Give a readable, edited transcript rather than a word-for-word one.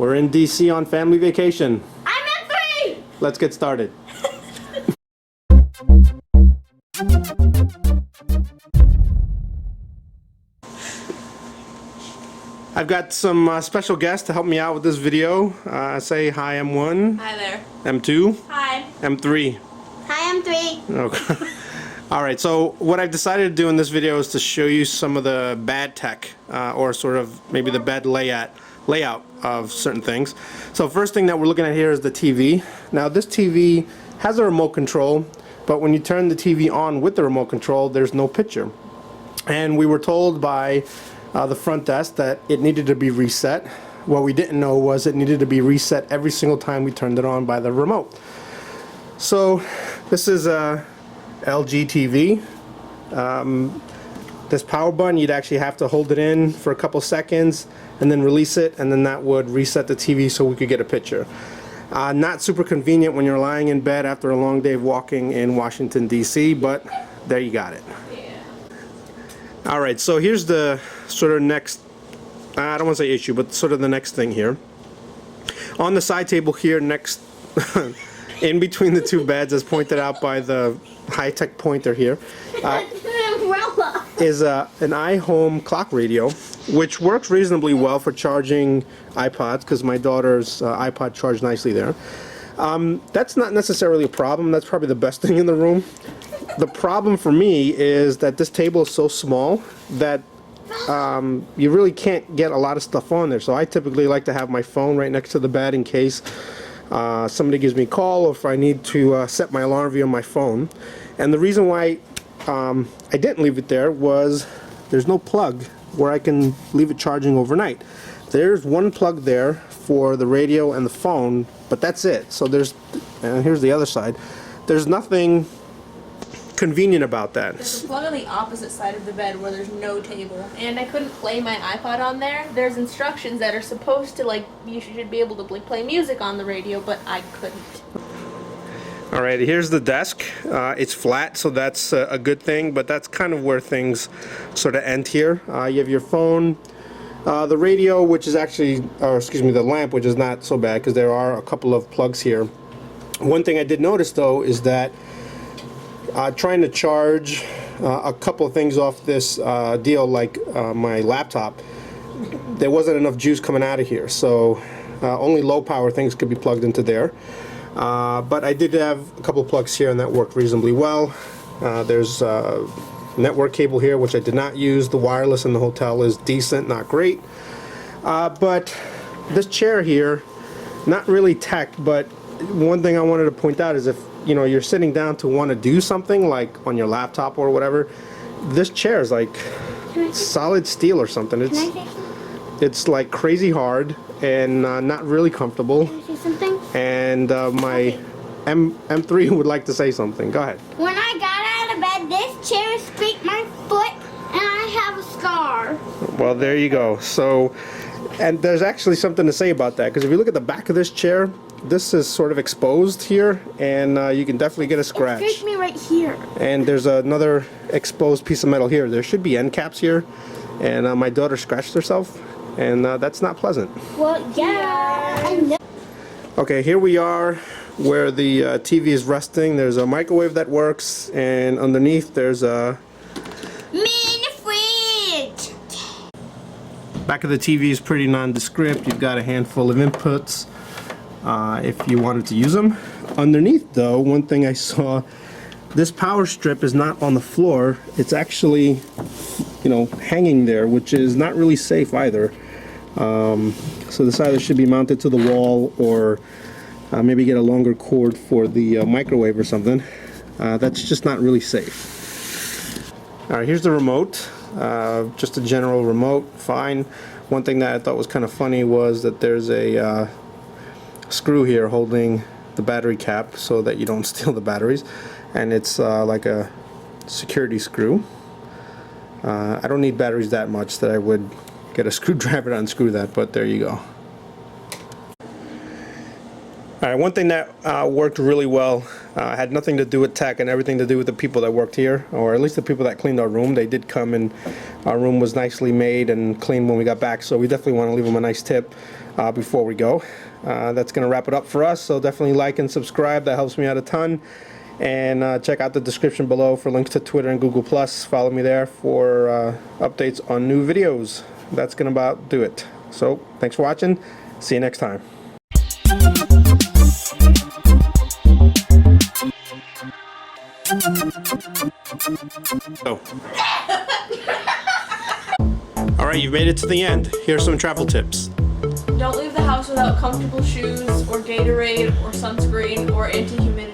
We're in DC on family vacation. I'm at 3! Let's get started. I've got some special guests to help me out with this video. Say hi, M1. Hi there. M2. Hi. M3. Hi, M3. Okay. Alright, so what I've decided to do in this video is to show you some of the bad tech, or sort of maybe the bad layout of certain things. So first thing that we're looking at here is the TV. Now this TV has a remote control, but when you turn the TV on with the remote control, there's no picture. And we were told by the front desk that it needed to be reset. What we didn't know was it needed to be reset every single time we turned it on by the remote. So this is a LG TV. This power button, you'd actually have to hold it in for a couple seconds and then release it, and then that would reset the TV so we could get a picture. Not super convenient when you're lying in bed after a long day of walking in Washington DC, but there you got it. Alright, so here's the sort of next, I don't want to say issue, but sort of the next thing here. On the side table here next, in between the two beds, as pointed out by the high-tech pointer here, is an iHome clock radio, which works reasonably well for charging iPods, because my daughter's iPod charged nicely there. That's not necessarily a problem. That's probably the best thing in the room. The problem for me is that this table is so small that you really can't get a lot of stuff on there. So I typically like to have my phone right next to the bed in case somebody gives me a call, or if I need to set my alarm via my phone. And the reason why I didn't leave it there was there's no plug where I can leave it charging overnight. There's one plug there for the radio and the phone, but that's it. So there's, and here's the other side, there's nothing convenient about that. There's a plug on the opposite side of the bed where there's no table, and I couldn't play my iPod on there. There's instructions that are supposed to, like, you should be able to play music on the radio, but I couldn't. Alright, here's the desk. It's flat, so that's a good thing, but that's kind of where things sort of end here. You have your phone, the radio, which is actually, or excuse me, the lamp, which is not so bad because there are a couple of plugs here. One thing I did notice though is that trying to charge a couple of things off this deal, like my laptop, there wasn't enough juice coming out of here, so only low power things could be plugged into there. But I did have a couple of plugs here and that worked reasonably well. There's a network cable here which I did not use. The wireless in the hotel is decent, not great. But this chair here, not really tech, but one thing I wanted to point out is if you're sitting down to want to do something like on your laptop or whatever, this chair is like solid steel or something. It's like crazy hard and not really comfortable. Can I say something? And my M3 would like to say something. Go ahead. When I got out of bed, this chair scraped my foot and I have a scar. Well, there you go. So, and there's actually something to say about that, because if you look at the back of this chair, this is sort of exposed here, and you can definitely get a scratch. It scraped me right here. And there's another exposed piece of metal here. There should be end caps here, and my daughter scratched herself, and that's not pleasant. Well, yeah, I know. Okay, here we are where the TV is resting. There's a microwave that works, and underneath there's a mini fridge. back of the TV is pretty nondescript. You've got a handful of inputs if you wanted to use them. Underneath though, one thing I saw, this power strip is not on the floor. It's actually, hanging there, which is not really safe either. So this either should be mounted to the wall, or maybe get a longer cord for the microwave or something. That's just not really safe. Alright, here's the remote. Just a general remote, fine. One thing that I thought was kind of funny was that there's a screw here holding the battery cap so that you don't steal the batteries, and it's like a security screw. I don't need batteries that much that I would get a screwdriver to unscrew that, but there you go. Alright, one thing that worked really well had nothing to do with tech and everything to do with the people that worked here, or at least the people that cleaned our room. They did come, and our room was nicely made and cleaned when we got back, so we definitely want to leave them a nice tip. before we go. That's going to wrap it up for us, so definitely like and subscribe. That helps me out a ton. And check out the description below for links to Twitter and Google+. Follow me there for updates on new videos. That's going to about do it. So thanks for watching. See you next time. Alright, you've made it to the end. Here's some travel tips. Don't leave the house without comfortable shoes or Gatorade or sunscreen or anti-humidity.